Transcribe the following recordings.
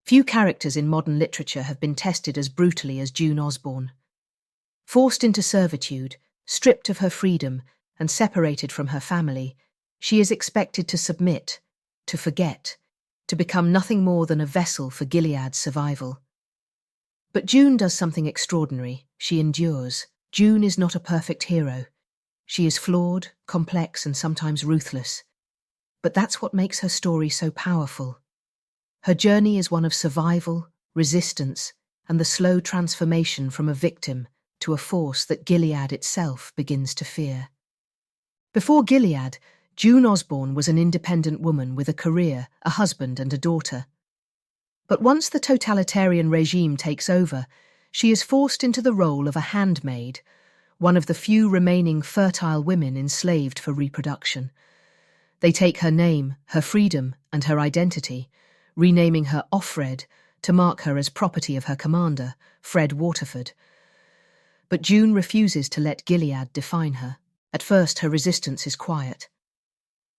Few characters in modern literature have been tested as brutally as June Osborne. Forced into servitude, stripped of her freedom, and separated from her family, she is expected to submit, to forget, to become nothing more than a vessel for Gilead's survival. But June does something extraordinary. She endures. June is not a perfect hero. She is flawed, complex, and sometimes ruthless. But that's what makes her story so powerful. Her journey is one of survival, resistance, and the slow transformation from a victim to a force that Gilead itself begins to fear. Before Gilead, June Osborne was an independent woman with a career, a husband, and a daughter. But once the totalitarian regime takes over, she is forced into the role of a handmaid, one of the few remaining fertile women enslaved for reproduction. They take her name, her freedom, and her identity, renaming her Offred to mark her as property of her commander, Fred Waterford. But June refuses to let Gilead define her. At first, her resistance is quiet.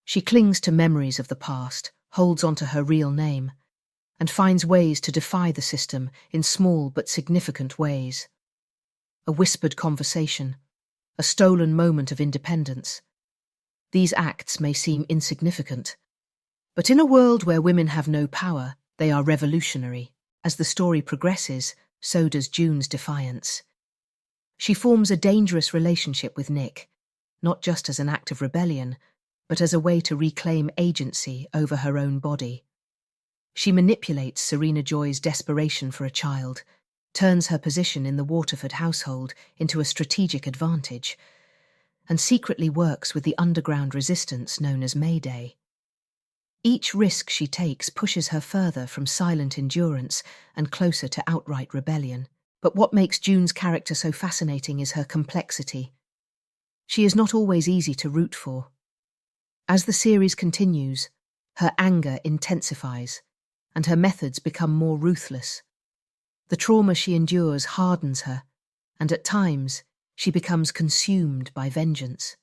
She clings to memories of the past, holds onto her real name, and finds ways to defy the system in small but significant ways. A whispered conversation, a stolen moment of independence. These acts may seem insignificant, but in a world where women have no power, they are revolutionary. As the story progresses, so does June's defiance. She forms a dangerous relationship with Nick, not just as an act of rebellion, but as a way to reclaim agency over her own body. She manipulates Serena Joy's desperation for a child, turns her position in the Waterford household into a strategic advantage, and secretly works with the underground resistance known as Mayday. Each risk she takes pushes her further from silent endurance and closer to outright rebellion. But what makes June's character so fascinating is her complexity. She is not always easy to root for. As the series continues, her anger intensifies, and her methods become more ruthless. The trauma she endures hardens her, and at times, she becomes consumed by vengeance.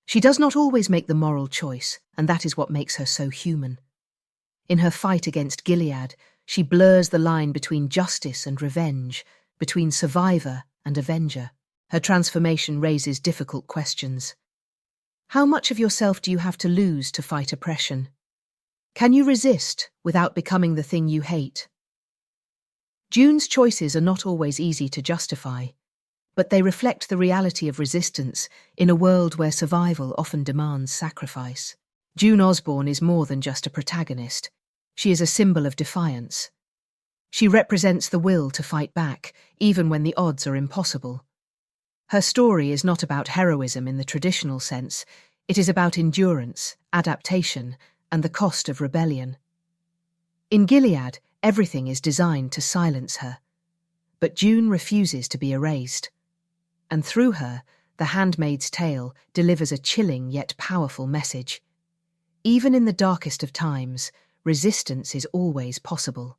She does not always make the moral choice, and that is what makes her so human. In her fight against Gilead, she blurs the line between justice and revenge, between survivor and avenger. Her transformation raises difficult questions. How much of yourself do you have to lose to fight oppression? Can you resist without becoming the thing you hate? June's choices are not always easy to justify, but they reflect the reality of resistance in a world where survival often demands sacrifice. June Osborne is more than just a protagonist. She is a symbol of defiance. She represents the will to fight back, even when the odds are impossible. Her story is not about heroism in the traditional sense. It is about endurance, adaptation, and the cost of rebellion. In Gilead, everything is designed to silence her. But June refuses to be erased. And through her, The Handmaid's Tale delivers a chilling yet powerful message. Even in the darkest of times, resistance is always possible.